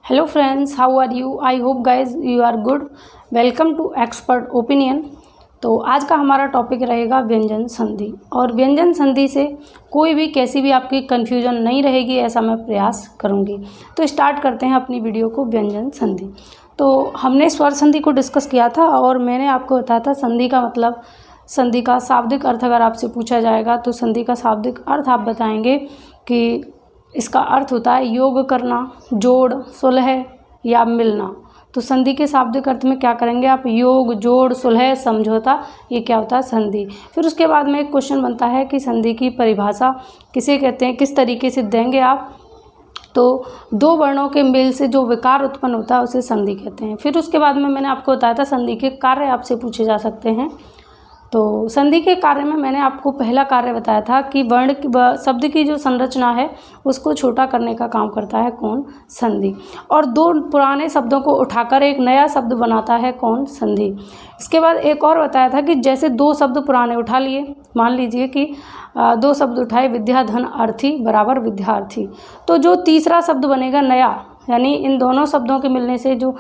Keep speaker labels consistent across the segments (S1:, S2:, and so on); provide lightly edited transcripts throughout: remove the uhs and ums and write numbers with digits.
S1: Hello friends, how are you? I hope guys you are good. Welcome to Expert Opinion. तो आज का हमारा topic रहेगा व्यंजन संधि। और व्यंजन संधि से कोई भी कैसी भी आपकी कन्फ्यूजन नहीं रहेगी, ऐसा मैं प्रयास करूँगी। तो स्टार्ट करते हैं अपनी वीडियो को। व्यंजन संधि, तो हमने स्वर संधि को डिस्कस किया था और मैंने आपको बताया था संधि का मतलब, संधि का शाब्दिक अर्थ अगर आपसे पूछा जाएगा तो संधि का शाब्दिक अर्थ आप बताएंगे कि इसका अर्थ होता है योग करना, जोड़, सुलह या मिलना। तो संधि के शाब्दिक अर्थ में क्या करेंगे आप? योग, जोड़, सुलह, समझौता, ये क्या होता है? संधि। फिर उसके बाद में एक क्वेश्चन बनता है कि संधि की परिभाषा किसे कहते हैं, किस तरीके से देंगे आप? तो दो वर्णों के मेल से जो विकार उत्पन्न होता है उसे संधि कहते हैं। फिर उसके बाद में मैंने आपको बताया था संधि के कार्य आपसे पूछे जा सकते हैं। तो संधि के कार्य में मैंने आपको पहला कार्य बताया था कि वर्ण शब्द की जो संरचना है उसको छोटा करने का काम करता है कौन? संधि। और दो पुराने शब्दों को उठाकर एक नया शब्द बनाता है कौन? संधि। इसके बाद एक और बताया था कि जैसे दो शब्द पुराने उठा लिए, मान लीजिए कि दो शब्द उठाए, विद्या, धन, अर्थी बराबर विद्यार्थी, तो जो तीसरा शब्द बनेगा नया, यानी इन दोनों शब्दों के मिलने से जो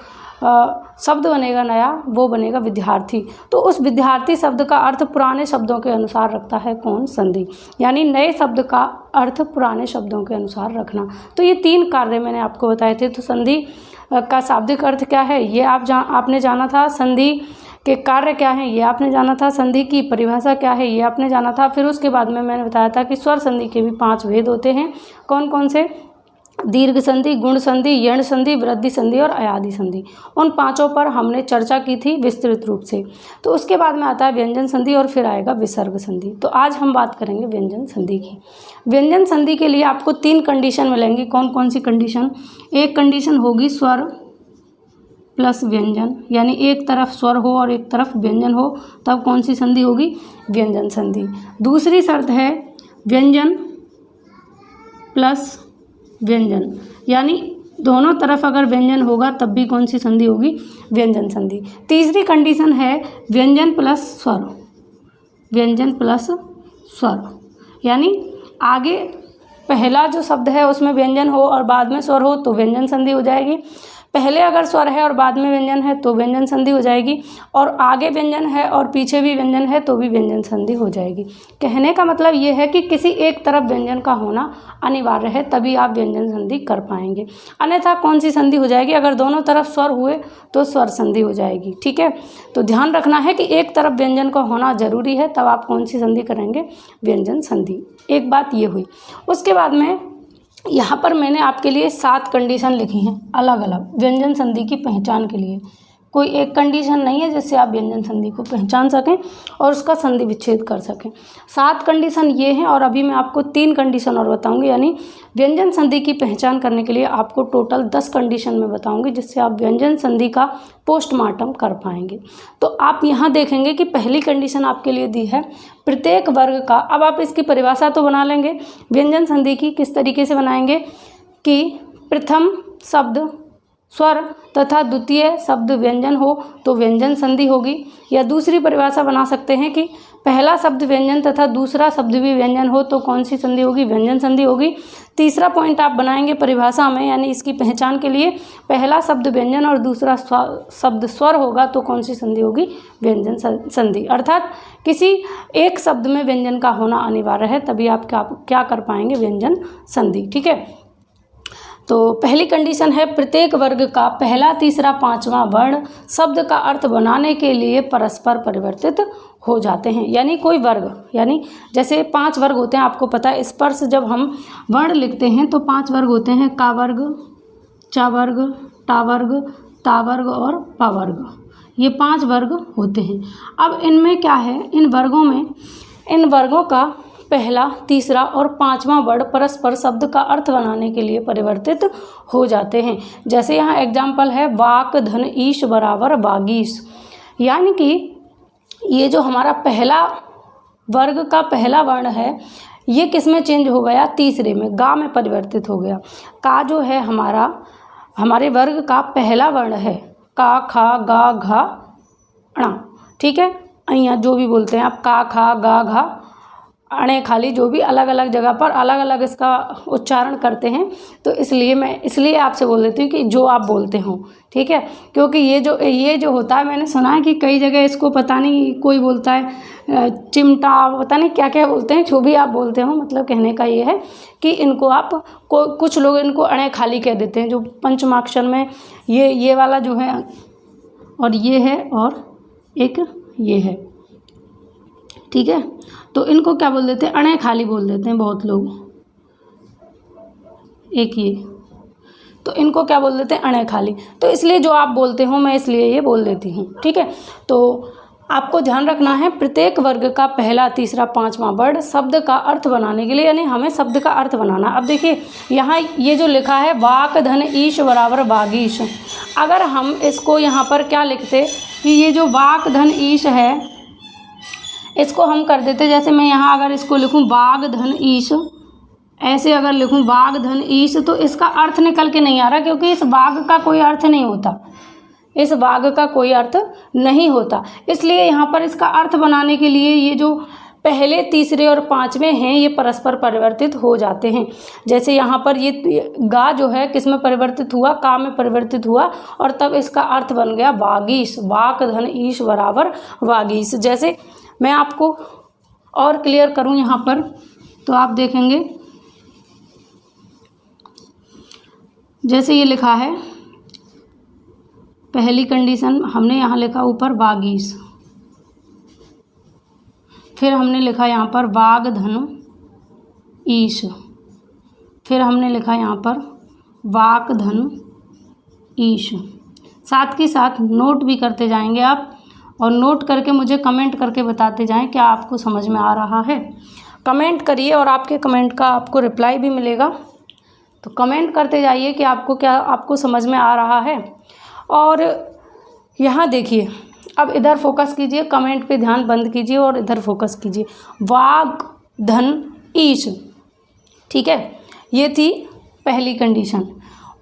S1: शब्द बनेगा नया, वो बनेगा विद्यार्थी। तो उस विद्यार्थी शब्द का अर्थ पुराने शब्दों के अनुसार रखता है कौन? संधि। यानी नए शब्द का अर्थ पुराने शब्दों के अनुसार रखना। तो ये तीन कार्य मैंने आपको बताए थे। तो संधि का शाब्दिक अर्थ क्या है ये आपने जाना था। संधि के कार्य क्या है ये आपने जाना था। संधि की परिभाषा क्या है ये आपने जाना था। फिर उसके बाद में मैंने बताया था कि स्वर संधि के भी 5 भेद होते हैं। कौन कौन से? दीर्घ संधि, गुण संधि, यण संधि, वृद्धि संधि और अयादि संधि। उन पांचों पर हमने चर्चा की थी विस्तृत रूप से। तो उसके बाद में आता है व्यंजन संधि और फिर आएगा विसर्ग संधि। तो आज हम बात करेंगे व्यंजन संधि की। व्यंजन संधि के लिए आपको 3 कंडीशन मिलेंगी। कौन कौन सी कंडीशन? एक कंडीशन होगी स्वर प्लस व्यंजन, यानी एक तरफ स्वर हो और एक तरफ व्यंजन हो, तब कौन सी संधि होगी? व्यंजन संधि। दूसरी शर्त है व्यंजन प्लस व्यंजन, यानी दोनों तरफ अगर व्यंजन होगा तब भी कौन सी संधि होगी? व्यंजन संधि। तीसरी कंडीशन है व्यंजन प्लस स्वर, व्यंजन प्लस स्वर, यानी आगे पहला जो शब्द है उसमें व्यंजन हो और बाद में स्वर हो तो व्यंजन संधि हो जाएगी। पहले अगर स्वर है और बाद में व्यंजन है तो व्यंजन संधि हो जाएगी, और आगे व्यंजन है और पीछे भी व्यंजन है तो भी व्यंजन संधि हो जाएगी। कहने का मतलब ये है कि किसी एक तरफ व्यंजन का होना अनिवार्य है, तभी आप व्यंजन संधि कर पाएंगे। अन्यथा कौन सी संधि हो जाएगी? अगर दोनों तरफ स्वर हुए तो स्वर संधि हो जाएगी। ठीक है, तो ध्यान रखना है कि एक तरफ व्यंजन का होना जरूरी है, तब आप कौन सी संधि करेंगे? व्यंजन संधि। एक बात ये हुई। उसके बाद में यहाँ पर मैंने आपके लिए 7 कंडीशन लिखी हैं अलग अलग व्यंजन संधि की पहचान के लिए। कोई एक कंडीशन नहीं है जिससे आप व्यंजन संधि को पहचान सकें और उसका संधि विच्छेद कर सकें। 7 कंडीशन ये हैं, और अभी मैं आपको 3 कंडीशन और बताऊंगी। यानी व्यंजन संधि की पहचान करने के लिए आपको टोटल 10 कंडीशन में बताऊंगी, जिससे आप व्यंजन संधि का पोस्टमार्टम कर पाएंगे। तो आप यहाँ देखेंगे कि पहली कंडीशन आपके लिए दी है प्रत्येक वर्ग का। अब आप इसकी परिभाषा तो बना लेंगे व्यंजन संधि की। किस तरीके से बनाएंगे कि प्रथम शब्द स्वर तथा द्वितीय शब्द व्यंजन हो तो व्यंजन संधि होगी। या दूसरी परिभाषा बना सकते हैं कि पहला शब्द व्यंजन तथा दूसरा शब्द भी व्यंजन हो तो कौन सी संधि होगी? व्यंजन संधि होगी। तीसरा पॉइंट आप बनाएंगे परिभाषा में, यानी इसकी पहचान के लिए पहला शब्द व्यंजन और दूसरा शब्द स्वर होगा तो कौन सी संधि होगी? व्यंजन संधि। अर्थात किसी एक शब्द में व्यंजन का होना अनिवार्य है, तभी आप क्या कर पाएंगे? व्यंजन संधि। ठीक है, तो पहली कंडीशन है प्रत्येक वर्ग का पहला, तीसरा, पांचवा वर्ण शब्द का अर्थ बनाने के लिए परस्पर परिवर्तित हो जाते हैं। यानी कोई वर्ग, यानी जैसे 5 वर्ग होते हैं, आपको पता है स्पर्श जब हम वर्ण लिखते हैं तो 5 वर्ग होते हैं। का वर्ग, चा वर्ग, टा वर्ग, ता वर्ग और पा वर्ग, ये 5 वर्ग होते हैं। अब इनमें क्या है, इन वर्गों का पहला, तीसरा और पांचवा वर्ण परस्पर शब्द का अर्थ बनाने के लिए परिवर्तित हो जाते हैं। जैसे यहाँ एग्जाम्पल है वाक, धन, ईश बराबर बागीश। यानी कि ये जो हमारा पहला वर्ग का पहला वर्ण है ये किस में चेंज हो गया? तीसरे में, गा में परिवर्तित हो गया। का जो है हमारे वर्ग का पहला वर्ण है, का, खा, गा, घा, णा। ठीक है, यहाँ जो भी बोलते हैं आप, का, खा, गा, घा, अणे खाली, जो भी अलग अलग जगह पर अलग अलग इसका उच्चारण करते हैं। तो इसलिए मैं इसलिए आपसे बोल देती हूँ कि जो आप बोलते हो, ठीक है। क्योंकि ये जो होता है, मैंने सुना है कि कई जगह इसको पता नहीं कोई बोलता है चिमटा, पता नहीं क्या क्या बोलते हैं। जो भी आप बोलते हो, मतलब कहने का ये है कि इनको आप कुछ लोग इनको अणे खाली कह देते हैं। जो पंचमाक्षर में ये वाला जो है और ये है और एक ये है, ठीक है। तो इनको क्या बोल देते हैं? अणे खाली बोल देते हैं बहुत लोग। एक ये, तो इनको क्या बोल देते हैं? अणे खाली। तो इसलिए जो आप बोलते हो मैं इसलिए ये बोल देती हूँ, ठीक है। तो आपको ध्यान रखना है, प्रत्येक वर्ग का पहला, तीसरा, पांचवा वर्ड शब्द का अर्थ बनाने के लिए, यानी हमें शब्द का अर्थ बनाना। अब देखिए यहाँ ये जो लिखा है वाक धन ईश बराबर वागीश, अगर हम इसको यहाँ पर क्या लिखते कि ये जो वाक धन ईश है इसको हम कर देते, जैसे मैं यहाँ अगर इसको लिखूँ वाग धन ईश, ऐसे अगर लिखूँ वाग धन ईश, तो इसका अर्थ निकल के नहीं आ रहा, क्योंकि इस वाग का कोई अर्थ नहीं होता, इस वाग का कोई अर्थ नहीं होता। इसलिए यहाँ पर इसका अर्थ बनाने के लिए ये जो पहले, तीसरे और पांचवें हैं ये परस्पर परिवर्तित हो जाते हैं। जैसे यहाँ पर ये गा जो है किस में परिवर्तित हुआ? का में परिवर्तित हुआ, और तब इसका अर्थ बन गया वागीश, वाक धन ईश बराबर वागीश। जैसे मैं आपको और क्लियर करूँ यहाँ पर, तो आप देखेंगे जैसे ये लिखा है, पहली कंडीशन हमने यहाँ लिखा ऊपर वागीश, फिर हमने लिखा यहाँ पर वाग धन ईश, फिर हमने लिखा यहाँ पर वाक धन ईश। साथ के साथ नोट भी करते जाएंगे आप, और नोट करके मुझे कमेंट करके बताते जाएं क्या आपको समझ में आ रहा है। कमेंट करिए और आपके कमेंट का आपको रिप्लाई भी मिलेगा, तो कमेंट करते जाइए कि आपको समझ में आ रहा है। और यहाँ देखिए, अब इधर फोकस कीजिए, कमेंट पे ध्यान बंद कीजिए और इधर फोकस कीजिए। वाग धन ईश, ठीक है, ये थी पहली कंडीशन।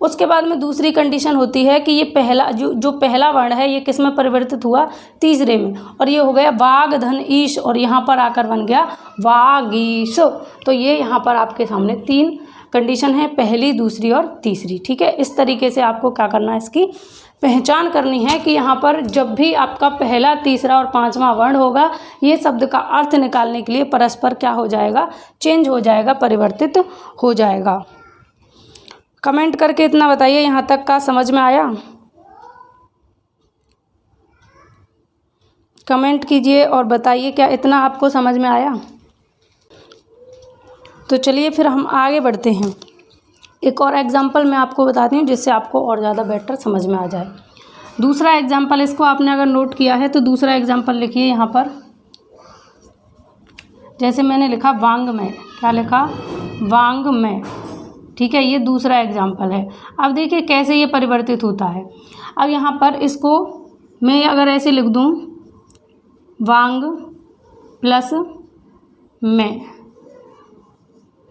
S1: उसके बाद में दूसरी कंडीशन होती है कि ये पहला जो पहला वर्ण है ये किस में परिवर्तित हुआ? तीसरे में, और ये हो गया वाग धन ईश, और यहाँ पर आकर बन गया वागीश। तो ये यहाँ पर आपके सामने 3 कंडीशन है, पहली, दूसरी और तीसरी, ठीक है। इस तरीके से आपको क्या करना है, इसकी पहचान करनी है कि यहाँ पर जब भी आपका पहला, तीसरा और पांचवा वर्ण होगा, ये शब्द का अर्थ निकालने के लिए परस्पर क्या हो जाएगा? चेंज हो जाएगा, परिवर्तित हो जाएगा। कमेंट करके इतना बताइए, यहाँ तक का समझ में आया? कमेंट कीजिए और बताइए क्या इतना आपको समझ में आया? तो चलिए फिर हम आगे बढ़ते हैं। एक और एग्जाम्पल मैं आपको बताती हूँ जिससे आपको और ज़्यादा बेटर समझ में आ जाए। दूसरा एग्जाम्पल, इसको आपने अगर नोट किया है तो दूसरा एग्जाम्पल लिखिए यहाँ पर। जैसे मैंने लिखा वांग में, क्या लिखा? वांग में, ठीक है, ये दूसरा एग्जाम्पल है। अब देखिए कैसे ये परिवर्तित होता है। अब यहाँ पर इसको मैं अगर ऐसे लिख दूँ, वांग प्लस में,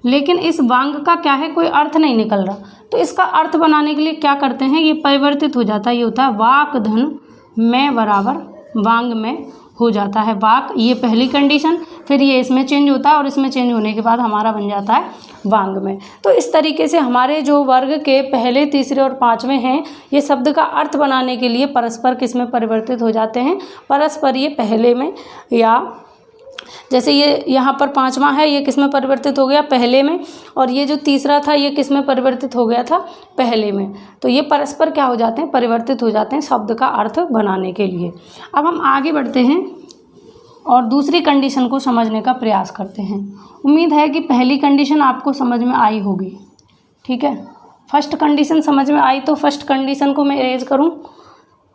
S1: लेकिन इस वांग का क्या है, कोई अर्थ नहीं निकल रहा, तो इसका अर्थ बनाने के लिए क्या करते हैं, ये परिवर्तित हो जाता है। ये होता है वाक धन में बराबर वांग में हो जाता है वाक, ये पहली कंडीशन। फिर ये इसमें चेंज होता है और इसमें चेंज होने के बाद हमारा बन जाता है वांग में। तो इस तरीके से हमारे जो वर्ग के पहले, तीसरे और पांचवें हैं, ये शब्द का अर्थ बनाने के लिए परस्पर किस में परिवर्तित हो जाते हैं? परस्पर ये पहले में, या जैसे ये यहाँ पर पांचवा है, ये किस में परिवर्तित हो गया? पहले में, और ये जो तीसरा था ये किस में परिवर्तित हो गया था? पहले में। तो ये परस्पर क्या हो जाते हैं? परिवर्तित हो जाते हैं शब्द का अर्थ बनाने के लिए। अब हम आगे बढ़ते हैं और दूसरी कंडीशन को समझने का प्रयास करते हैं। उम्मीद है कि पहली कंडीशन आपको समझ में आई होगी, ठीक है। फर्स्ट कंडीशन समझ में आई, तो फर्स्ट कंडीशन को मैं इरेज करूँ?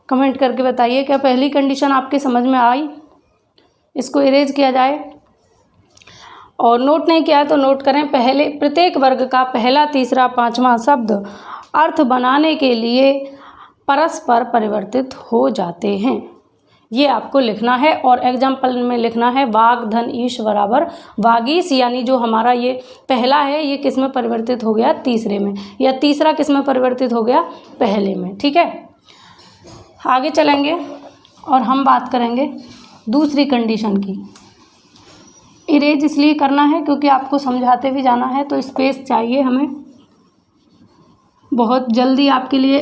S1: कमेंट करके बताइए क्या पहली कंडीशन आपके समझ में आई? इसको इरेज किया जाए, और नोट नहीं किया है तो नोट करें। पहले, प्रत्येक वर्ग का पहला, तीसरा, पांचवा शब्द अर्थ बनाने के लिए परस्पर परिवर्तित हो जाते हैं, ये आपको लिखना है। और एग्जाम्पल में लिखना है वाग धन ईश बराबर वागीश, यानी जो हमारा ये पहला है ये किस में परिवर्तित हो गया? तीसरे में, या तीसरा किस में परिवर्तित हो गया? पहले में, ठीक है। आगे चलेंगे और हम बात करेंगे दूसरी कंडीशन की। इरेज इसलिए करना है क्योंकि आपको समझाते भी जाना है, तो स्पेस चाहिए हमें। बहुत जल्दी आपके लिए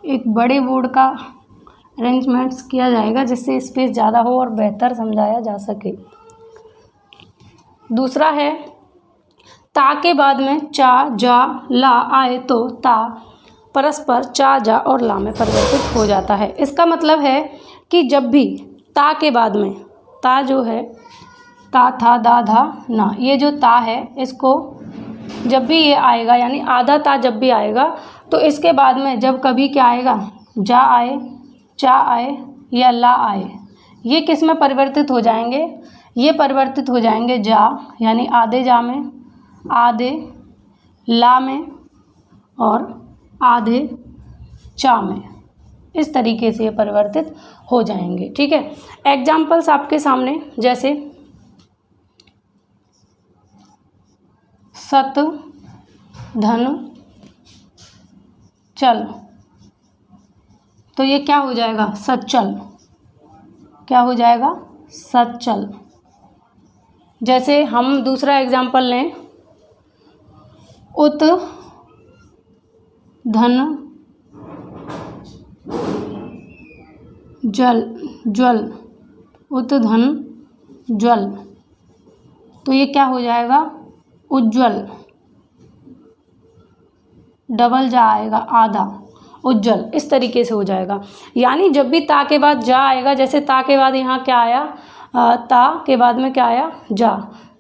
S1: एक बड़े बोर्ड का अरेंजमेंट्स किया जाएगा जिससे स्पेस ज़्यादा हो और बेहतर समझाया जा सके। दूसरा है ता के बाद में चा जा ला आए तो ता परस्पर चा जा और ला में परिवर्तित हो जाता है। इसका मतलब है कि जब भी ता के बाद में, ता जो है ता था दा धा ना, ये जो ता है इसको जब भी ये आएगा यानी आधा ता जब भी आएगा तो इसके बाद में जब कभी क्या आएगा, जा आए, चा आए या ला आए, ये किस में परिवर्तित हो जाएंगे, ये परिवर्तित हो जाएंगे जा यानी आधे जा में, आधे ला में और आधे चा में। इस तरीके से ये परिवर्तित हो जाएंगे। ठीक है, एग्जाम्पल्स आपके सामने, जैसे सत धन चल, तो ये क्या हो जाएगा, सच्चल। क्या हो जाएगा, सच्चल। जैसे हम दूसरा एग्जाम्पल लें, उत धन जल ज्वल, उत धन ज्वल, तो ये क्या हो जाएगा, उज्ज्वल। डबल जा आएगा, आधा, उज्ज्वल। इस तरीके से हो जाएगा। यानी जब भी ता के बाद जा आएगा, जैसे ता के बाद यहाँ क्या आया, ता के बाद में क्या आया, जा,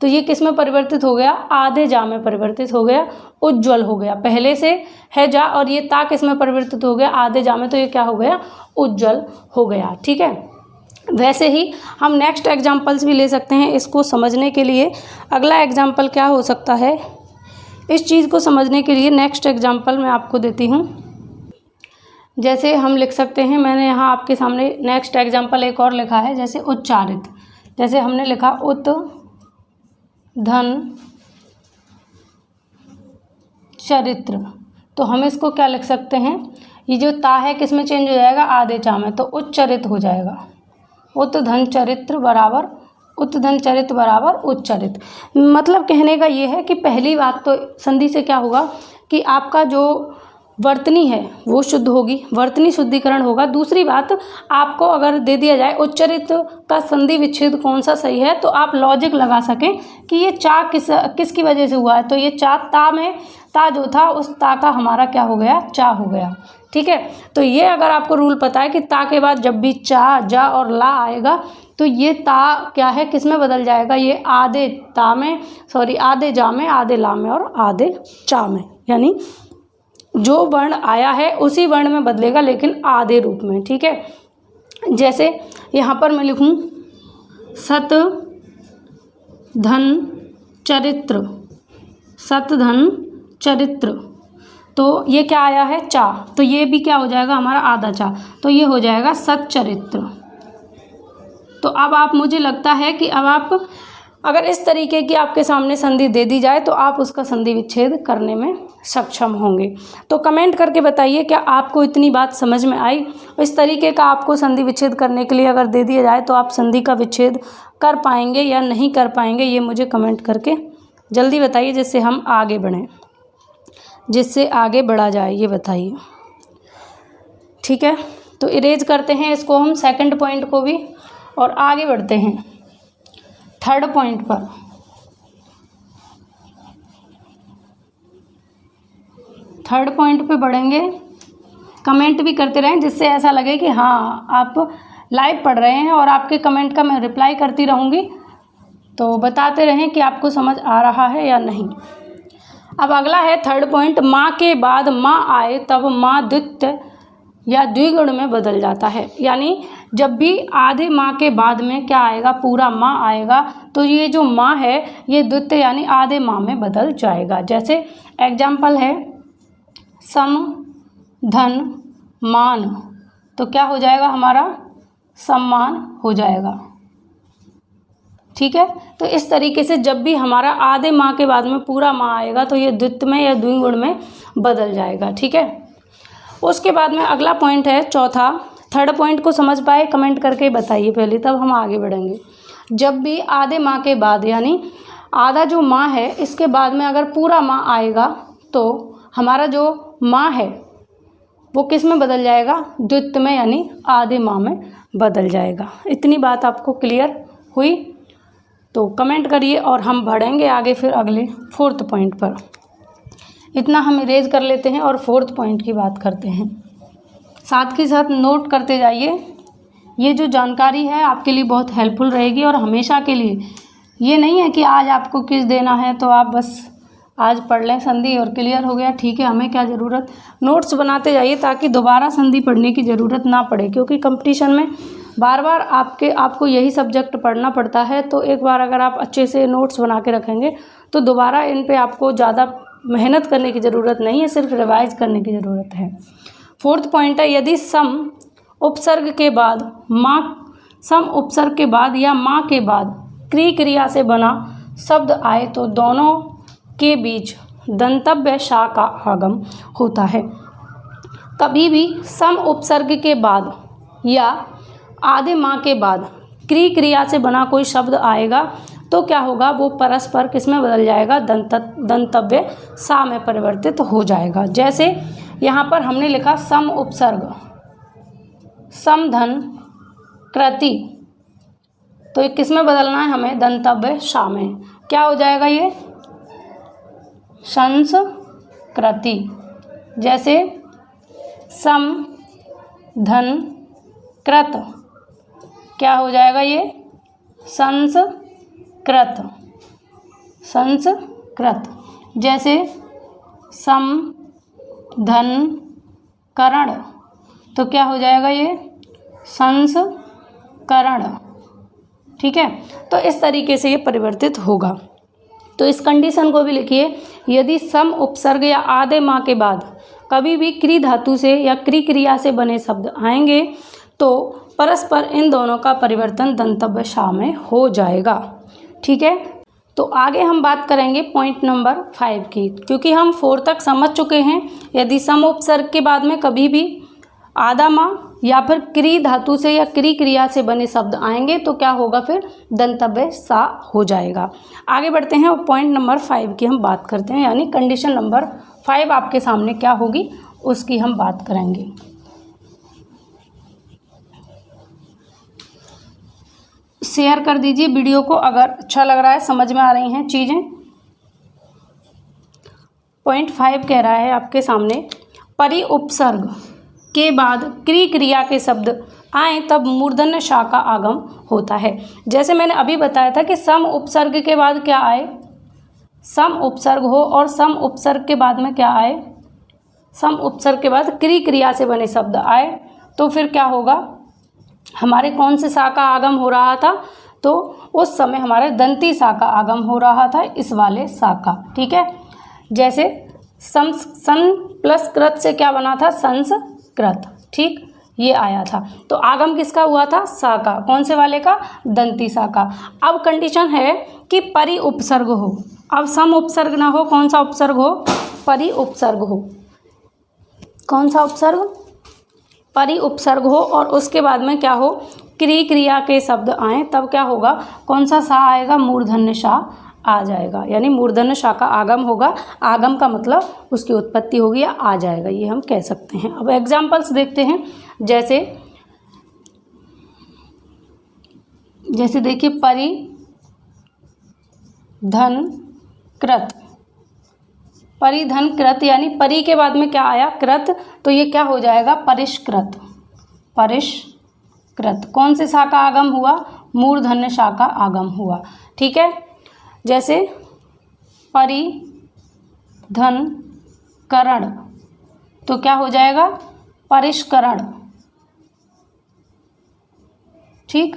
S1: तो ये किस में परिवर्तित हो गया, आधे जा में परिवर्तित हो गया, उज्ज्वल हो गया। पहले से है जा और ये ता किस में परिवर्तित हो गया, आधे जा में, तो ये क्या हो गया, उज्ज्वल हो गया। ठीक है, वैसे ही हम नेक्स्ट एग्जाम्पल्स भी ले सकते हैं इसको समझने के लिए। अगला एग्जाम्पल क्या हो सकता है, इस चीज़ को समझने के लिए नेक्स्ट एग्जाम्पल मैं आपको देती हूँ। जैसे हम लिख सकते हैं, मैंने यहाँ आपके सामने नेक्स्ट एग्जाम्पल एक और लिखा है, जैसे उच्चारित। जैसे हमने लिखा उत धन चरित्र, तो हम इसको क्या लिख सकते हैं, ये जो ता है किस में चेंज हो जाएगा, आधे चा में, तो उच्चरित हो जाएगा। उत धन चरित्र बराबर, उत धन चरित्र बराबर उच्चरित। मतलब कहने का ये है कि पहली बात तो संधि से क्या होगा कि आपका जो वर्तनी है वो शुद्ध होगी, वर्तनी शुद्धिकरण होगा। दूसरी बात, आपको अगर दे दिया जाए उच्चरित का संधि विच्छेद कौन सा सही है, तो आप लॉजिक लगा सकें कि ये चा किसकी वजह से हुआ है, तो ये चा ता में, ता जो था उस ता का हमारा क्या हो गया, चा हो गया। ठीक है, तो ये अगर आपको रूल पता है कि ता के बाद जब भी चा जा और ला आएगा तो ये ता क्या है, किस में बदल जाएगा, ये आधे ता में, सॉरी आधे जा में, आधे ला में और आधे चा में, यानी जो वर्ण आया है उसी वर्ण में बदलेगा लेकिन आधे रूप में। ठीक है, जैसे यहाँ पर मैं लिखूँ सत धन चरित्र, सत धन चरित्र, तो ये क्या आया है, चा, तो ये भी क्या हो जाएगा हमारा आधा चा, तो ये हो जाएगा सच्चरित्र। तो अब आप, मुझे लगता है कि अब आप अगर इस तरीके की आपके सामने संधि दे दी जाए तो आप उसका संधि विच्छेद करने में सक्षम होंगे। तो कमेंट करके बताइए क्या आपको इतनी बात समझ में आई। इस तरीके का आपको संधि विच्छेद करने के लिए अगर दे दिया जाए तो आप संधि का विच्छेद कर पाएंगे या नहीं कर पाएंगे, ये मुझे कमेंट करके जल्दी बताइए, जिससे हम आगे बढ़ें, जिससे आगे बढ़ा जाए, ये बताइए। ठीक है, तो इरेज करते हैं इसको हम सेकंड पॉइंट को भी और आगे बढ़ते हैं थर्ड पॉइंट पर। थर्ड पॉइंट पे बढ़ेंगे, कमेंट भी करते रहें जिससे ऐसा लगे कि हाँ आप लाइव पढ़ रहे हैं और आपके कमेंट का मैं रिप्लाई करती रहूँगी, तो बताते रहें कि आपको समझ आ रहा है या नहीं। अब अगला है थर्ड पॉइंट, माँ के बाद माँ आए तब माँ द्वित्य या द्विगुण में बदल जाता है। यानी जब भी आधे माँ के बाद में क्या आएगा, पूरा माँ आएगा, तो ये जो माँ है ये द्वितीय यानी आधे माँ में बदल जाएगा। जैसे एग्जाम्पल है सम धन मान, तो क्या हो जाएगा हमारा, सम्मान हो जाएगा। ठीक है, तो इस तरीके से जब भी हमारा आधे माँ के बाद में पूरा माँ आएगा तो ये द्वित्य में या द्विगुण में बदल जाएगा। ठीक है, उसके बाद में अगला पॉइंट है चौथा। थर्ड पॉइंट को समझ पाए कमेंट करके बताइए पहले, तब हम आगे बढ़ेंगे। जब भी आधे माह के बाद, यानी आधा जो माह है इसके बाद में अगर पूरा माह आएगा तो हमारा जो माह है वो किस में बदल जाएगा, द्वित्व में, यानी आधे माह में बदल जाएगा। इतनी बात आपको क्लियर हुई? तो कमेंट करिए और हम बढ़ेंगे आगे फिर अगले 4th पॉइंट पर। इतना हम इरेज कर लेते हैं और 4th पॉइंट की बात करते हैं। साथ के साथ नोट करते जाइए, ये जो जानकारी है आपके लिए बहुत हेल्पफुल रहेगी और हमेशा के लिए। ये नहीं है कि आज आपको क्विज देना है तो आप बस आज पढ़ लें संधि और क्लियर हो गया, ठीक है, हमें क्या ज़रूरत। नोट्स बनाते जाइए ताकि दोबारा संधि पढ़ने की ज़रूरत ना पड़े, क्योंकि कंपटीशन में बार बार आपको यही सब्जेक्ट पढ़ना पड़ता है। तो एक बार अगर आप अच्छे से नोट्स बना के रखेंगे तो दोबारा इन पे आपको ज़्यादा मेहनत करने की ज़रूरत नहीं है, सिर्फ रिवाइज करने की ज़रूरत है। 4th पॉइंट है, यदि सम उपसर्ग के बाद सम उपसर्ग के बाद या माँ के बाद क्री क्रिया से बना शब्द आए तो दोनों के बीच दंतव्य शा का आगम होता है। कभी भी सम उपसर्ग के बाद या आधे माह के बाद क्री क्रिया से बना कोई शब्द आएगा तो क्या होगा, वो परस्पर किस में बदल जाएगा, दंतव्य सा में परिवर्तित हो जाएगा। जैसे यहाँ पर हमने लिखा सम उपसर्ग, समधन कृति, तो ये किस में बदलना है हमें, दंतव्य शा में। क्या हो जाएगा ये, संस्कृति। जैसे सम धन कृत, क्या हो जाएगा ये, संस्कृत। जैसे सम धन करण, तो क्या हो जाएगा ये, संस्करण। ठीक है, तो इस तरीके से ये परिवर्तित होगा। तो इस कंडीशन को भी लिखिए, यदि सम उपसर्ग या आधे माह के बाद कभी भी क्री धातु से या क्री क्रिया से बने शब्द आएंगे तो परस्पर इन दोनों का परिवर्तन दंतव्य शा में हो जाएगा। ठीक है, तो आगे हम बात करेंगे पॉइंट नंबर 5 की, क्योंकि हम 4 तक समझ चुके हैं। यदि सम उपसर्ग के बाद में कभी भी आधा माह या फिर क्री धातु से या क्री क्रिया से बने शब्द आएंगे तो क्या होगा, फिर दंतव्य सा हो जाएगा। आगे बढ़ते हैं और पॉइंट नंबर 5 की हम बात करते हैं, यानी कंडीशन नंबर 5 आपके सामने क्या होगी उसकी हम बात करेंगे। शेयर कर दीजिए वीडियो को अगर अच्छा लग रहा है, समझ में आ रही हैं चीज़ें। पॉइंट 5 कह रहा है आपके सामने, परि उपसर्ग के बाद क्री क्रिया के शब्द आए तब मूर्धन्य शा का आगम होता है। जैसे मैंने अभी बताया था कि सम उपसर्ग के बाद क्या आए, सम उपसर्ग हो, और सम उपसर्ग के बाद में क्या आए, सम उपसर्ग के बाद क्री क्रिया से बने शब्द आए तो फिर क्या होगा, हमारे कौन से सा का आगम हो रहा था, तो उस समय हमारे दंती सा का आगम हो रहा था, इस वाले सा का। ठीक है, जैसे सन प्लस कृत से क्या बना था, संस्कृत। ठीक, ये आया था, तो आगम किसका हुआ था, सा का। कौन से वाले का, दंती सा का। अब कंडीशन है कि परि उपसर्ग हो, अब सम उपसर्ग ना हो, कौन सा उपसर्ग हो, परि उपसर्ग हो। कौन सा उपसर्ग, परि उपसर्ग हो, और उसके बाद में क्या हो, क्री क्रिया के शब्द आए तब क्या होगा, कौन सा सा आएगा, मूर्धन्य शा आ जाएगा, यानी मूर्धन्य शा का आगम होगा। आगम का मतलब उसकी उत्पत्ति होगी या आ जाएगा, ये हम कह सकते हैं। अब एग्जाम्पल्स देखते हैं, जैसे देखिए परि धन कृत, परिधन कृत, यानी परि के बाद में क्या आया, कृत, तो ये क्या हो जाएगा, परिष्कृत। कौन से शा का आगम हुआ, मूर्धन्य शा का आगम हुआ। ठीक है, जैसे परिधन करण, तो क्या हो जाएगा, परिष्करण। ठीक,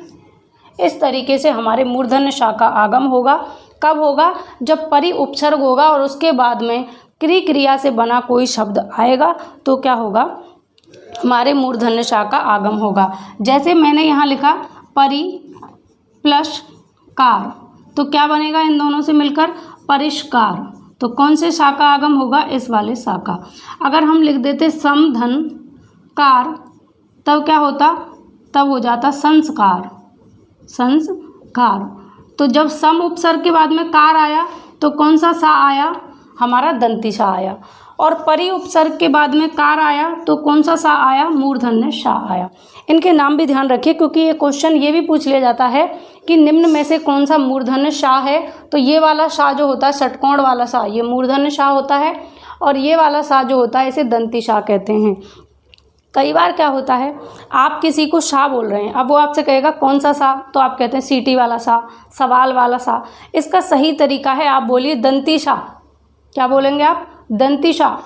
S1: इस तरीके से हमारे मूर्धन्य शा का आगम होगा। कब होगा, जब परि उपसर्ग होगा और उसके बाद में क्री क्रिया से बना कोई शब्द आएगा तो क्या होगा, हमारे मूर्धन्य शा का आगम होगा। जैसे मैंने यहाँ लिखा परि प्लस कार, तो क्या बनेगा इन दोनों से मिलकर, परिष्कार। तो कौन से शा का आगम होगा, इस वाले शा का। अगर हम लिख देते सम धन कार, तब क्या होता, तब हो जाता संस्कार। कार। तो जब सम उपसर्ग के बाद में कार आया तो कौन सा सा आया, हमारा दंती सा आया। और परी उपसर्ग के बाद में कार आया तो कौन सा सा आया, मूर्धन्य सा आया। इनके नाम भी ध्यान रखिए, क्योंकि ये क्वेश्चन ये भी पूछ लिया जाता है कि निम्न में से कौन सा मूर्धन्य सा है। तो ये वाला सा जो होता है, षटकोण वाला सा, ये मूर्धन्य सा होता है, और ये वाला सा जो होता है इसे दंती सा कहते हैं। कई बार क्या होता है, आप किसी को सा बोल रहे हैं, अब वो आपसे कहेगा कौन सा सा, तो आप कहते हैं सीटी वाला सा, सवाल वाला सा। इसका सही तरीका है आप बोलिए दंती सा। क्या बोलेंगे आप, दंती सा,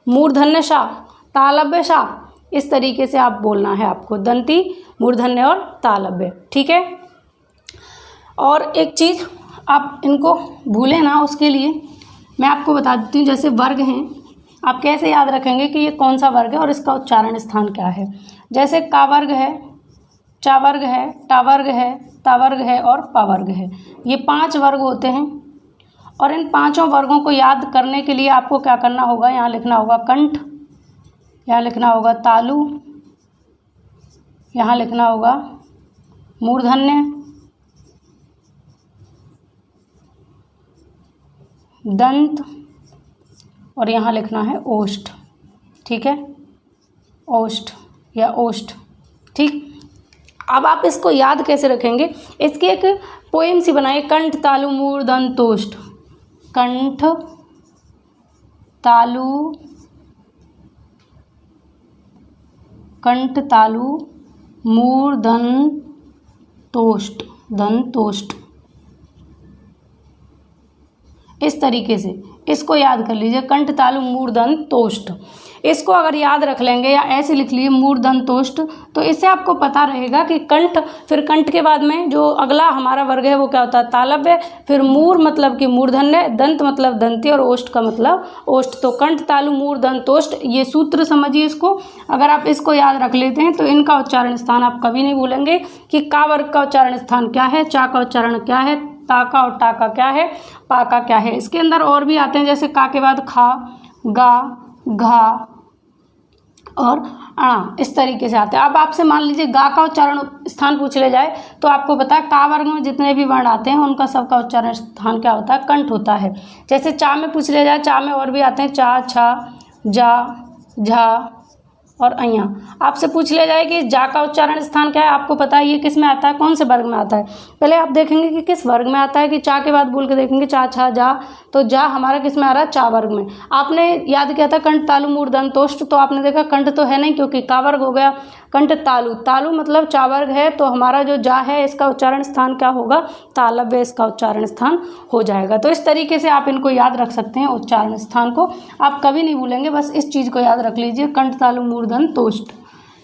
S1: मूर्धन्य सा, तालव्य सा। इस तरीके से आप बोलना है आपको, दंती, मूर्धन्य और तालव्य, ठीक है। और एक चीज़ आप इनको भूलें ना, उसके लिए मैं आपको बता देती हूँ। जैसे वर्ग हैं, आप कैसे याद रखेंगे कि ये कौन सा वर्ग है और इसका उच्चारण स्थान क्या है। जैसे का वर्ग है, चा वर्ग है, टा वर्ग है, ता वर्ग है और पा वर्ग है। ये 5 वर्ग होते हैं, और इन 5 वर्गों को याद करने के लिए आपको क्या करना होगा, यहाँ लिखना होगा कंठ, यहाँ लिखना होगा तालु, यहाँ लिखना होगा मूर्धन्य, दंत, और यहाँ लिखना है ओष्ठ, ठीक है, ओष्ठ या ओष्ठ, ठीक। अब आप इसको याद कैसे रखेंगे, इसकी एक पोएम सी बनाइए, कंठ तालु मूर्धन्य ओष्ठ। कंठ तालु, कंठ तालु मूर्धन्य ओष्ठ, दंतोष्ठ। इस तरीके से इसको याद कर लीजिए, कंठ तालु मूर्धन्य ओष्ठ। इसको अगर याद रख लेंगे या ऐसे लिख लिए मूर्धन्य ओष्ठ, तो इससे आपको पता रहेगा कि कंठ, फिर कंठ के बाद में जो अगला हमारा वर्ग है वो क्या होता है, तालव्य, फिर मूर मतलब कि मूर्धन्य, दंत मतलब दंती, और ओष्ठ का मतलब ओष्ठ। तो कंठ तालु मूर्धन्य ओष्ठ, ये सूत्र समझिए इसको। अगर आप इसको याद रख लेते हैं तो इनका उच्चारण स्थान आप कभी नहीं भूलेंगे कि का वर्ग का उच्चारण स्थान क्या है, चा का उच्चारण क्या है, ता का और टा का क्या है, पा का क्या है। इसके अंदर और भी आते हैं, जैसे का के बाद खा, गा, घा और अणा, इस तरीके से आते हैं। अब आपसे मान लीजिए गा का उच्चारण स्थान पूछ ले जाए तो आपको पता है का वर्ग में जितने भी वर्ण आते हैं उनका सबका उच्चारण स्थान क्या होता है, कंठ होता है। जैसे चा में पूछ ले जाए, चा में और भी आते हैं, चा, छा, जा, झा और अइया। आपसे पूछ ले जाए कि जा का उच्चारण स्थान क्या है, आपको पता है ये किस में आता है, कौन से वर्ग में आता है। पहले आप देखेंगे कि किस वर्ग में आता है, कि चा के बाद बोल के देखेंगे चा, छा, जा, तो जा हमारा किस में आ रहा है, चा वर्ग में। आपने याद किया था कंठ तालु मूर्धन्य ओष्ठ, तो आपने देखा कंठ तो है नहीं क्योंकि का वर्ग हो गया। कंठ तालु, तालु मतलब चा वर्ग है, तो हमारा जो जा है इसका उच्चारण स्थान क्या होगा, तालव्य, इसका उच्चारण स्थान हो जाएगा। तो इस तरीके से आप इनको याद रख सकते हैं, उच्चारण स्थान को आप कभी नहीं भूलेंगे, बस इस चीज़ को याद रख लीजिए, कंठ तालु मूर्धन्य ओष्ठ।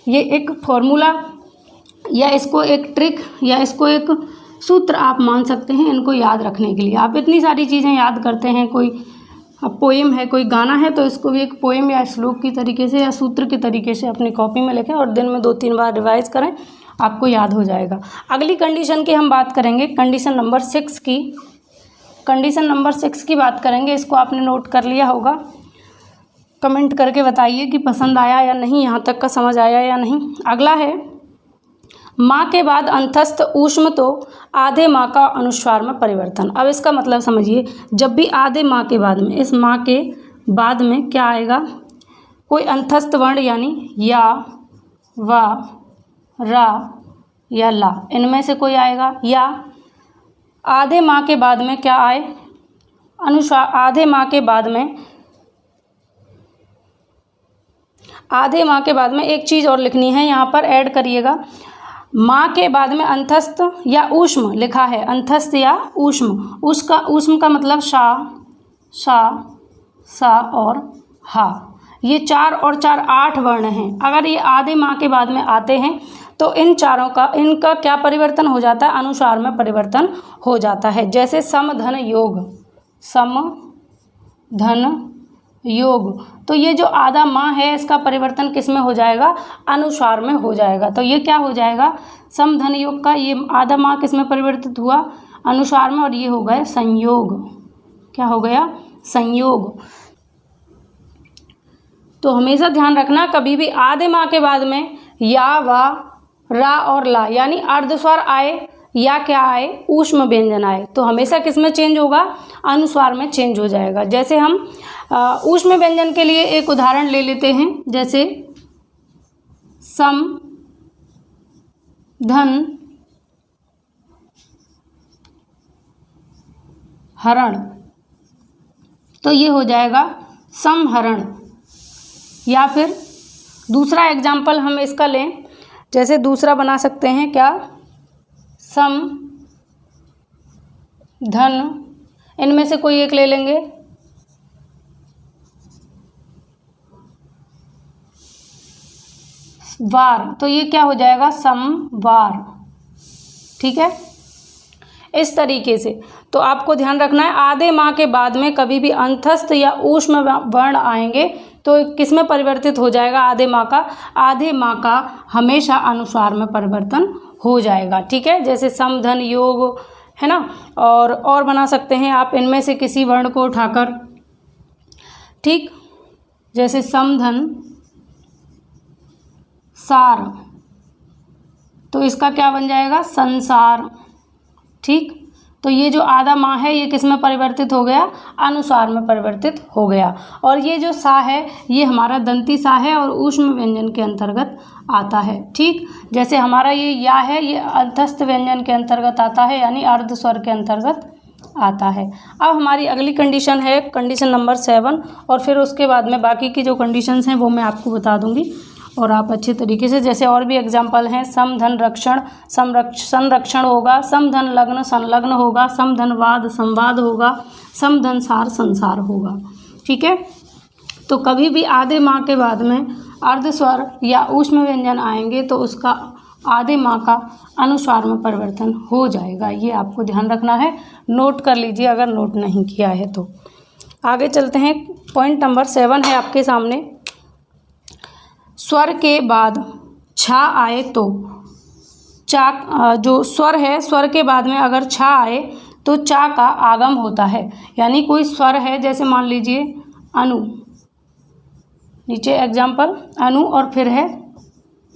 S1: ये एक फॉर्मूला या इसको एक ट्रिक या इसको एक सूत्र आप मान सकते हैं इनको याद रखने के लिए। आप इतनी सारी चीज़ें याद करते हैं, कोई पोएम है, कोई गाना है, तो इसको भी एक पोएम या श्लोक की तरीके से या सूत्र के तरीके से अपनी कॉपी में लिखें और दिन में 2-3 बार रिवाइज करें, आपको याद हो जाएगा। अगली कंडीशन की हम बात करेंगे, कंडीशन नंबर 6 की। कंडीशन नंबर 6 की बात करेंगे, इसको आपने नोट कर लिया होगा। कमेंट करके बताइए कि पसंद आया या नहीं, यहाँ तक का समझ आया या नहीं। अगला है, माँ के बाद अंतस्थ ऊष्म तो आधे माँ का अनुस्वार में परिवर्तन। अब इसका मतलब समझिए, जब भी आधे माँ के बाद में, इस माँ के बाद में क्या आएगा, कोई अंतस्थ वर्ण यानी या, वा, रा या ला, इनमें से कोई आएगा, या आधे माँ के बाद में क्या आए, अनुस्वार। आधे माँ के बाद में, आधे माँ के बाद में एक चीज़ और लिखनी है, यहाँ पर ऐड करिएगा। माँ के बाद में अंतस्थ या ऊष्म लिखा है, अंतस्थ या ऊष्म। उसका ऊष्म का मतलब शा, शा, सा और हा। ये 4 और 4 8 वर्ण हैं। अगर ये आधे माँ के बाद में आते हैं तो इन चारों का, इनका क्या परिवर्तन हो जाता है, अनुस्वार में परिवर्तन हो जाता है। जैसे सम धन योग, सम धन योग, तो ये जो आधा माँ है इसका परिवर्तन किस में हो जाएगा, अनुस्वार में हो जाएगा। तो ये क्या हो जाएगा, सम धन योग का ये आधा माँ किस में परिवर्तित हुआ, अनुस्वार में, और ये हो गया संयोग। क्या हो गया, संयोग। तो हमेशा ध्यान रखना, कभी भी आधे माँ के बाद में या, वा, रा और ला यानी अर्धस्वर आए या क्या आए, ऊष्म व्यंजन आए, तो हमेशा किस में चेंज होगा, अनुस्वार में चेंज हो जाएगा। जैसे हम ऊष्म व्यंजन के लिए एक उदाहरण ले लेते हैं, जैसे सम, धन, हरण, तो ये हो जाएगा समहरण। या फिर दूसरा एग्जाम्पल हम इसका लें, जैसे दूसरा बना सकते हैं क्या, सम, धन, इनमें से कोई एक ले लेंगे, वार, तो ये क्या हो जाएगा, समवार। ठीक है, इस तरीके से। तो आपको ध्यान रखना है, आधे माह के बाद में कभी भी अंतस्थ या ऊष्म वर्ण आएंगे तो किस में परिवर्तित हो जाएगा, आधे माह का हमेशा अनुस्वार में परिवर्तन हो जाएगा। ठीक है, जैसे सम, धन, योग, है ना, और बना सकते हैं आप इनमें से किसी वर्ण को उठाकर। ठीक, जैसे सम, धन, सार, तो इसका क्या बन जाएगा, संसार। ठीक, तो ये जो आधा माह है ये किस में परिवर्तित हो गया, अनुस्वार में परिवर्तित हो गया। और ये जो सा है ये हमारा दंती सा है और ऊष्म व्यंजन के अंतर्गत आता है। ठीक, जैसे हमारा ये या है, ये अंतस्थ व्यंजन के अंतर्गत आता है, यानी अर्ध स्वर के अंतर्गत आता है। अब हमारी अगली कंडीशन है कंडीशन नंबर 7, और फिर उसके बाद में बाकी की जो कंडीशंस हैं वो मैं आपको बता दूंगी और आप अच्छे तरीके से, जैसे और भी एग्जाम्पल हैं, सम, धन, रक्षण, संरक्षण होगा, सम, धन, लग्न, संलग्न होगा, सम, धन, वाद, संवाद होगा, सम, धन, सार, संसार होगा। ठीक है, तो कभी भी आधे माह के बाद में अर्ध स्वर या ऊष्म व्यंजन आएंगे तो उसका आधे माह का अनुस्वार में परिवर्तन हो जाएगा। ये आपको ध्यान रखना है, नोट कर लीजिए अगर नोट नहीं किया है तो। आगे चलते हैं, पॉइंट नंबर 7 है आपके सामने, स्वर के बाद छा आए तो चा, जो स्वर है, स्वर के बाद में अगर छा आए तो चा का आगम होता है। यानी कोई स्वर है, जैसे मान लीजिए अनु, नीचे एग्जाम्पल अनु, और फिर है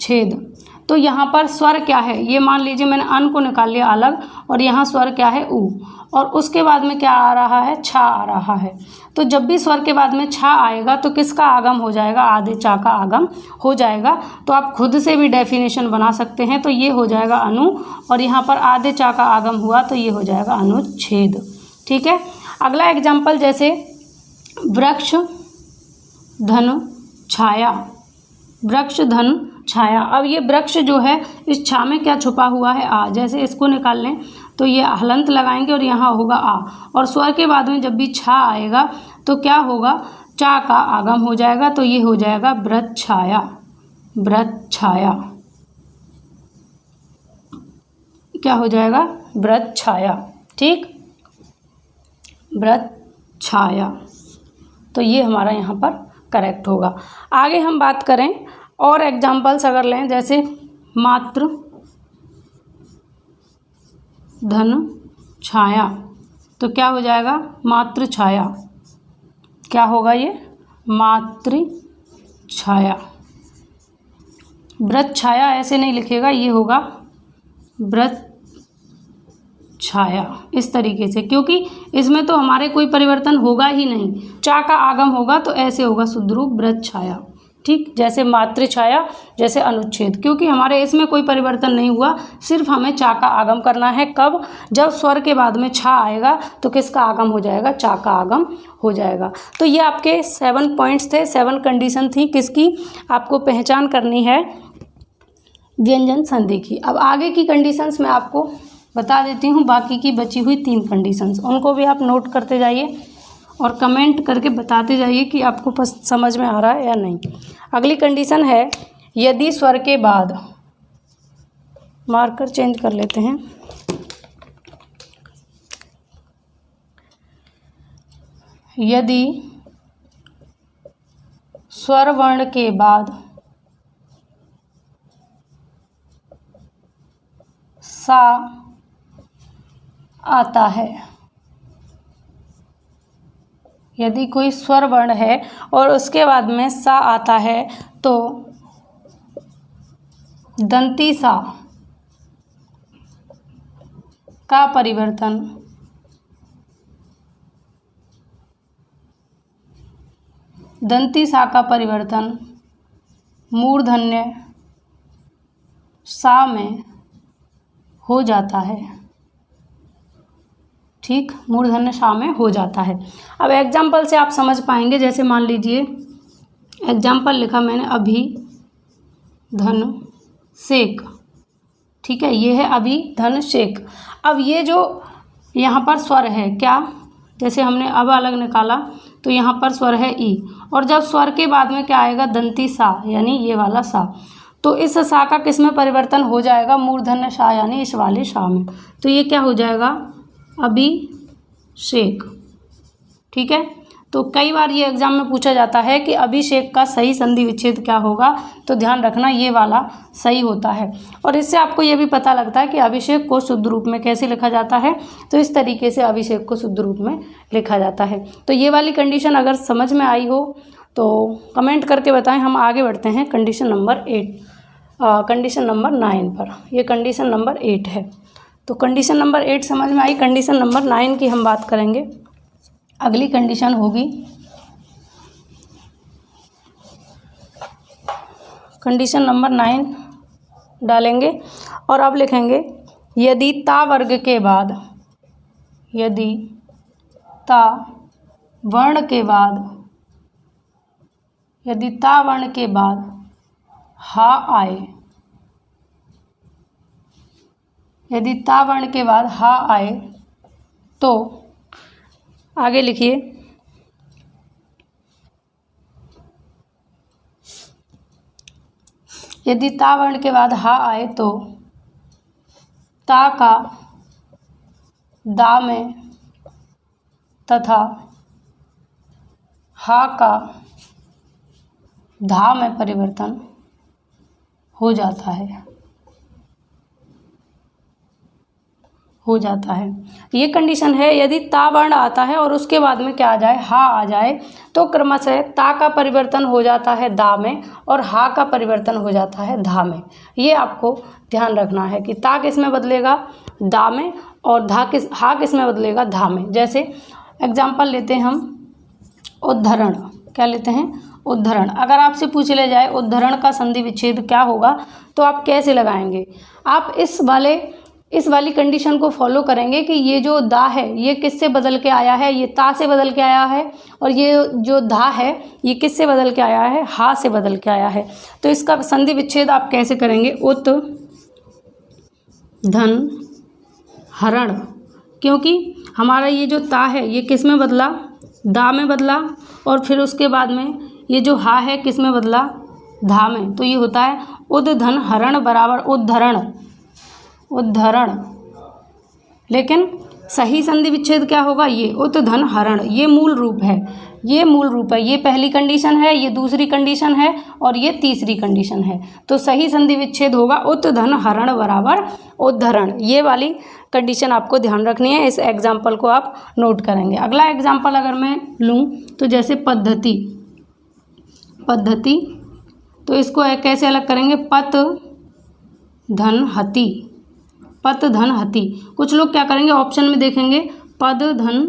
S1: छेद, तो यहाँ पर स्वर क्या है, ये मान लीजिए मैंने अन को निकाल लिया अलग, और यहाँ स्वर क्या है, ऊ, और उसके बाद में क्या आ रहा है, छा आ रहा है। तो जब भी स्वर के बाद में छा आएगा तो किसका आगम हो जाएगा, आधे चा का आगम हो जाएगा। तो आप खुद से भी डेफिनेशन बना सकते हैं, तो ये हो जाएगा अनु, और यहाँ पर आधे चा का आगम हुआ तो ये हो जाएगा अनुच्छेद। ठीक है, अगला एग्जाम्पल, जैसे वृक्ष, धन, छाया, वृक्ष, धन, छाया। अब ये वृक्ष जो है, इस छा में क्या छुपा हुआ है, आ, जैसे इसको निकाल लें तो ये हलंत लगाएंगे और यहाँ होगा आ, और स्वर के बाद में जब भी छा आएगा तो क्या होगा, चा का आगम हो जाएगा, तो ये हो जाएगा व्रत छाया, व्रत छाया, क्या हो जाएगा, व्रत छाया। ठीक, व्रत छाया, तो ये हमारा यहाँ पर करेक्ट होगा। आगे हम बात करें और एग्जाम्पल्स अगर लें, जैसे मात्र, धन, छाया, तो क्या हो जाएगा, मात्र छाया, क्या होगा ये, मातृ छाया। व्रत छाया ऐसे नहीं लिखेगा, ये होगा व्रत छाया, इस तरीके से, क्योंकि इसमें तो हमारे कोई परिवर्तन होगा ही नहीं, चा का आगम होगा, तो ऐसे होगा शुद्ध रूप व्रत छाया। ठीक, जैसे मातृ छाया, जैसे अनुच्छेद, क्योंकि हमारे इसमें कोई परिवर्तन नहीं हुआ, सिर्फ हमें चा का आगम करना है। कब, जब स्वर के बाद में छा आएगा तो किसका आगम हो जाएगा, चा का आगम हो जाएगा। तो ये आपके 7 पॉइंट्स थे, 7 कंडीशन थी, किसकी, आपको पहचान करनी है व्यंजन संधि की। अब आगे की कंडीशंस मैं आपको बता देती हूँ, बाकी की बची हुई 3 कंडीशंस, उनको भी आप नोट करते जाइए और कमेंट करके बताते जाइए कि आपको समझ में आ रहा है या नहीं। अगली कंडीशन है, यदि स्वर के बाद, मार्कर चेंज कर लेते हैं, यदि स्वर वर्ण के बाद सा आता है, यदि कोई स्वर वर्ण है और उसके बाद में सा आता है तो दंती सा का परिवर्तन दंती सा का परिवर्तन मूर्धन्य सा में हो जाता है। ठीक, मूर्धन्य सा में हो जाता है। अब एग्जाम्पल से आप समझ पाएंगे। जैसे मान लीजिए एग्जाम्पल लिखा मैंने, अभी धन शेक। ठीक है, ये है अभी धन शेक। अब ये जो यहाँ पर स्वर है क्या, जैसे हमने अब अलग निकाला तो यहाँ पर स्वर है ई, और जब स्वर के बाद में क्या आएगा, दंती सा, यानी ये वाला सा, तो इस सा का किस में परिवर्तन हो जाएगा, मूर्धन्य सा, यानी इस वाले सा में। तो ये क्या हो जाएगा, अभिषेक। ठीक है, तो कई बार ये एग्जाम में पूछा जाता है कि अभिषेक का सही संधि विच्छेद क्या होगा, तो ध्यान रखना ये वाला सही होता है। और इससे आपको ये भी पता लगता है कि अभिषेक को शुद्ध रूप में कैसे लिखा जाता है। तो इस तरीके से अभिषेक को शुद्ध रूप में लिखा जाता है। तो ये वाली कंडीशन अगर समझ में आई हो तो कमेंट करके बताएं। हम आगे बढ़ते हैं कंडीशन नंबर 9 पर। ये कंडीशन नंबर 8 है। तो कंडीशन नंबर 8 समझ में आई। कंडीशन नंबर 9 की हम बात करेंगे। अगली कंडीशन होगी कंडीशन नंबर 9 डालेंगे और अब लिखेंगे, यदि ता वर्ग के बाद, यदि ता वर्ण के बाद, यदि ता वर्ण के बाद हा आए, यदि ता वर्ण के बाद हा आए तो आगे लिखिए, यदि ता वर्ण के बाद हा आए तो ता का दा में तथा हा का धा में परिवर्तन हो जाता है, हो जाता है। ये कंडीशन है, यदि ता वर्ण आता है और उसके बाद में क्या आ जाए, हा आ जाए, तो क्रमशः ता का परिवर्तन हो जाता है दा में और हा का परिवर्तन हो जाता है धा में। ये आपको ध्यान रखना है कि ता किस में बदलेगा, दा में, और हा किस में बदलेगा, धा में। जैसे एग्जाम्पल लेते हैं हम उद्धरण। क्या लेते हैं, उद्धरण। अगर आपसे पूछ ले जाए उद्धरण का संधि विच्छेद क्या होगा, तो आप कैसे लगाएंगे। आप इस वाली कंडीशन को फॉलो करेंगे कि ये जो दा है ये किससे बदल के आया है, ये ता से बदल के आया है, और ये जो धा है ये किससे बदल के आया है, हा से बदल के आया है। तो इसका संधि विच्छेद आप कैसे करेंगे, उत धन हरण, क्योंकि हमारा ये जो ता है ये किस में बदला, दा में बदला, और फिर उसके बाद में ये जो हा है किस में बदला, धा में। तो ये होता है उद धन हरण बराबर उद्धरण, उद्धरण। लेकिन सही संधि विच्छेद क्या होगा, ये उत धन हरण। ये मूल रूप है, ये मूल रूप है। ये पहली कंडीशन है, ये दूसरी कंडीशन है, और ये तीसरी कंडीशन है। तो सही संधि विच्छेद होगा उत धन हरण बराबर उद्धरण। ये वाली कंडीशन आपको ध्यान रखनी है। इस एग्जाम्पल को आप नोट करेंगे। अगला एग्जाम्पल अगर मैं लूँ तो जैसे पद्धति, पद्धति, तो इसको कैसे अलग करेंगे, पत धन हति, पत धन हति। कुछ लोग क्या करेंगे, ऑप्शन में देखेंगे पद धन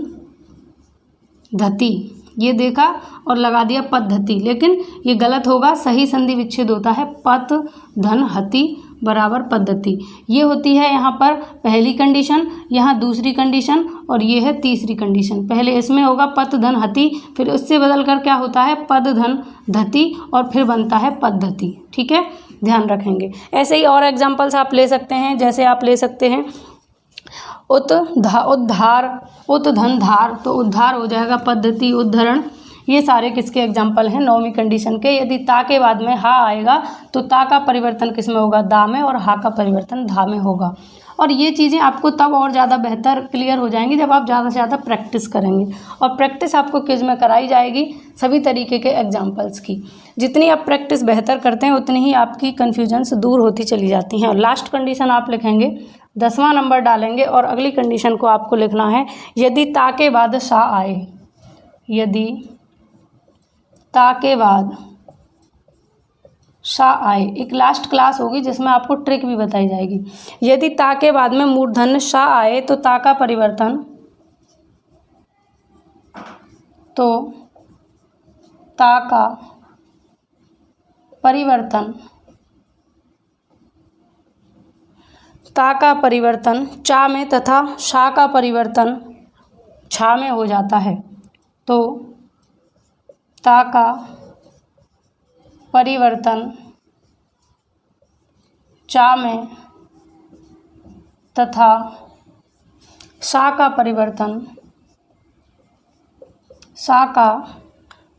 S1: धति, ये देखा और लगा दिया पद्धति, लेकिन ये गलत होगा। सही संधि विच्छेद होता है पत धन हति बराबर पद्धति। ये होती है यहाँ पर पहली कंडीशन, यहाँ दूसरी कंडीशन, और ये है तीसरी कंडीशन। पहले इसमें होगा पत धन हति, फिर उससे बदल कर क्या होता है पद धन धति, और फिर बनता है पद्धति। ठीक है, ध्यान रखेंगे। ऐसे ही और एग्जाम्पल्स आप ले सकते हैं। जैसे आप ले सकते हैं उद्धार, उत धन धार, तो उद्धार हो जाएगा पद्धति उद्धरण। ये सारे किसके एग्जाम्पल हैं, 9वीं कंडीशन के। यदि ता के बाद में हा आएगा तो ता का परिवर्तन किस में होगा, दा में, और हा का परिवर्तन धा में होगा। और ये चीज़ें आपको तब और ज़्यादा बेहतर क्लियर हो जाएंगी जब आप ज़्यादा से ज़्यादा प्रैक्टिस करेंगे। और प्रैक्टिस आपको क्विज में कराई जाएगी सभी तरीके के एग्जाम्पल्स की। जितनी आप प्रैक्टिस बेहतर करते हैं उतनी ही आपकी कन्फ्यूजन्स दूर होती चली जाती हैं। और लास्ट कंडीशन आप लिखेंगे, 10वां नंबर डालेंगे, और अगली कंडीशन को आपको लिखना है, यदि ता के बाद सा आए, यदि ता के बाद सा आए। एक लास्ट क्लास होगी जिसमें आपको ट्रिक भी बताई जाएगी। यदि ता के बाद में मूर्धन्य सा आए तो ता का परिवर्तन ता का परिवर्तन चा में तथा शा का परिवर्तन छा में हो जाता है। तो ता का परिवर्तन चा में तथा शा का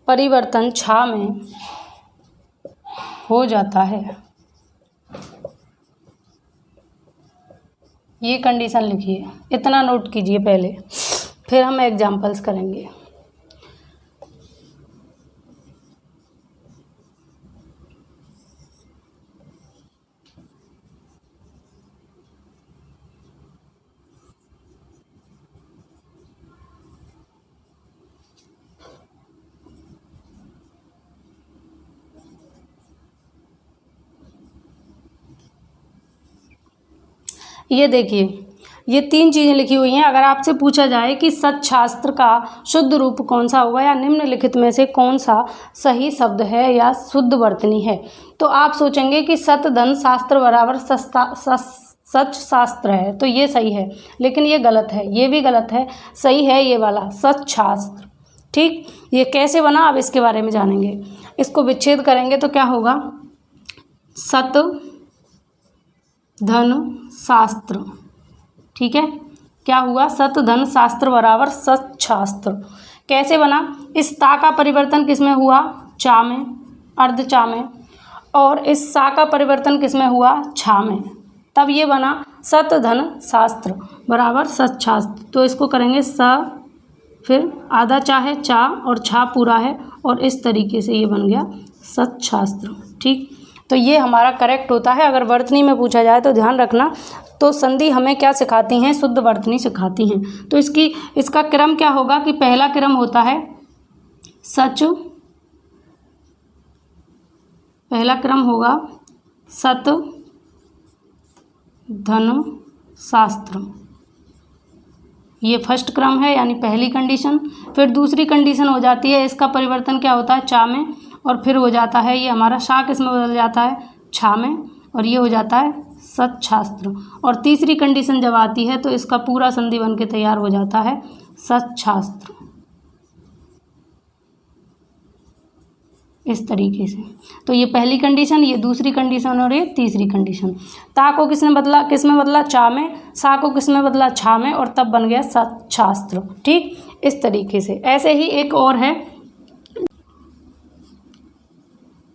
S1: परिवर्तन छा में हो जाता है। ये कंडीशन लिखिए, इतना नोट कीजिए पहले, फिर हम एग्जाम्पल्स करेंगे। ये देखिए, ये 3 चीज़ें लिखी हुई हैं। अगर आपसे पूछा जाए कि सच्छास्त्र का शुद्ध रूप कौन सा होगा या निम्नलिखित में से कौन सा सही शब्द है या शुद्ध वर्तनी है, तो आप सोचेंगे कि सत धन शास्त्र बराबर सच शास्त्र है, तो ये सही है, लेकिन ये गलत है, ये भी गलत है। सही है ये वाला सच्छास्त्र। ठीक, ये कैसे बना अब इसके बारे में जानेंगे। इसको विच्छेद करेंगे तो क्या होगा, सत धन शास्त्र। ठीक है, क्या हुआ, सत धन शास्त्र बराबर सच्छास्त्र। कैसे बना, इस ता का परिवर्तन किस में हुआ, चा में, अर्ध चा में, और इस सा का परिवर्तन किस में हुआ, छा में, तब ये बना सत धन शास्त्र बराबर सच्छास्त्र। तो इसको करेंगे स, फिर आधा चा है, चा और छा पूरा है, और इस तरीके से ये बन गया सच्छास्त्र। ठीक, तो ये हमारा करेक्ट होता है। अगर वर्तनी में पूछा जाए तो ध्यान रखना, तो संधि हमें क्या सिखाती हैं, शुद्ध वर्तनी सिखाती हैं। तो इसका क्रम क्या होगा कि पहला क्रम होता है सच, पहला क्रम होगा सत धन शास्त्र, ये फर्स्ट क्रम है यानी पहली कंडीशन। फिर दूसरी कंडीशन हो जाती है, इसका परिवर्तन क्या होता है, चा में, और फिर हो जाता है ये हमारा शा किस में बदल जाता है, छा में, और ये हो जाता है सच्छास्त्र। और तीसरी कंडीशन जब आती है तो इसका पूरा संधि बन के तैयार हो जाता है सच्छास्त्र, इस तरीके से। तो ये पहली कंडीशन, ये दूसरी कंडीशन और ये तीसरी कंडीशन। ता को किसने बदला, किस में बदला, चा में, सा को किस में बदला, छा में, और तब बन गया सच्छास्त्र। ठीक, इस तरीके से। ऐसे ही एक और है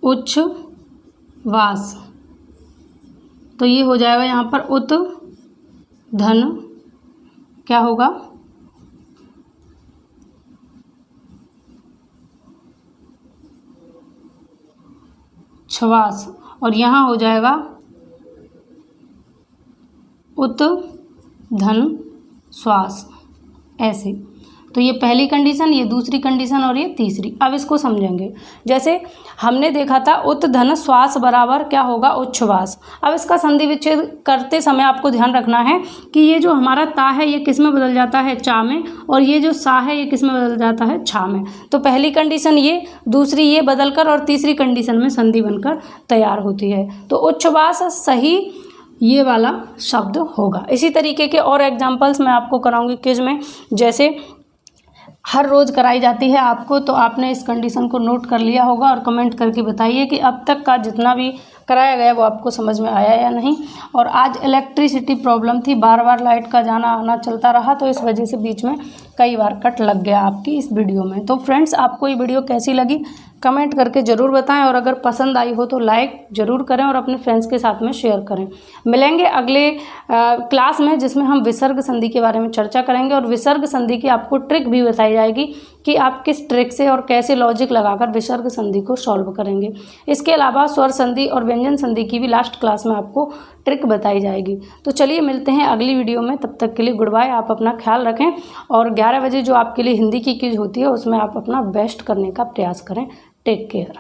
S1: उच्छ्वास, तो ये हो जाएगा यहाँ पर उत धन क्या होगा, छवास, और यहाँ हो जाएगा उत धन श्वास, ऐसे। तो ये पहली कंडीशन, ये दूसरी कंडीशन और ये तीसरी। अब इसको समझेंगे। जैसे हमने देखा था उत धन श्वास बराबर क्या होगा, उच्छ्वास। अब इसका संधि विच्छेद करते समय आपको ध्यान रखना है कि ये जो हमारा ता है ये किस में बदल जाता है, चा में, और ये जो सा है ये किस में बदल जाता है, छा में। तो पहली कंडीशन ये, दूसरी ये बदलकर, और तीसरी कंडीशन में संधि बनकर तैयार होती है। तो उच्छ्वास सही ये वाला शब्द होगा। इसी तरीके के और एग्जाम्पल्स मैं आपको कराऊंगी क्विज में, जैसे हर रोज़ कराई जाती है आपको, तो आपने इस कंडीशन को नोट कर लिया होगा, और कमेंट करके बताइए कि अब तक का जितना भी कराया गया वो आपको समझ में आया या नहीं। और आज इलेक्ट्रिसिटी प्रॉब्लम थी, बार बार लाइट का जाना आना चलता रहा, तो इस वजह से बीच में कई बार कट लग गया आपकी इस वीडियो में। तो फ्रेंड्स, आपको ये वीडियो कैसी लगी कमेंट करके ज़रूर बताएं, और अगर पसंद आई हो तो लाइक ज़रूर करें और अपने फ्रेंड्स के साथ में शेयर करें। मिलेंगे अगले क्लास में, जिसमें हम विसर्ग संधि के बारे में चर्चा करेंगे, और विसर्ग संधि की आपको ट्रिक भी बताई जाएगी कि आप किस ट्रिक से और कैसे लॉजिक लगाकर विसर्ग संधि को सॉल्व करेंगे। इसके अलावा स्वर संधि और व्यंजन संधि की भी लास्ट क्लास में आपको ट्रिक बताई जाएगी। तो चलिए मिलते हैं अगली वीडियो में, तब तक के लिए गुड बाय। आप अपना ख्याल रखें, और 11 बजे जो आपके लिए हिंदी की क्विज होती है उसमें आप अपना बेस्ट करने का प्रयास करें। Take care.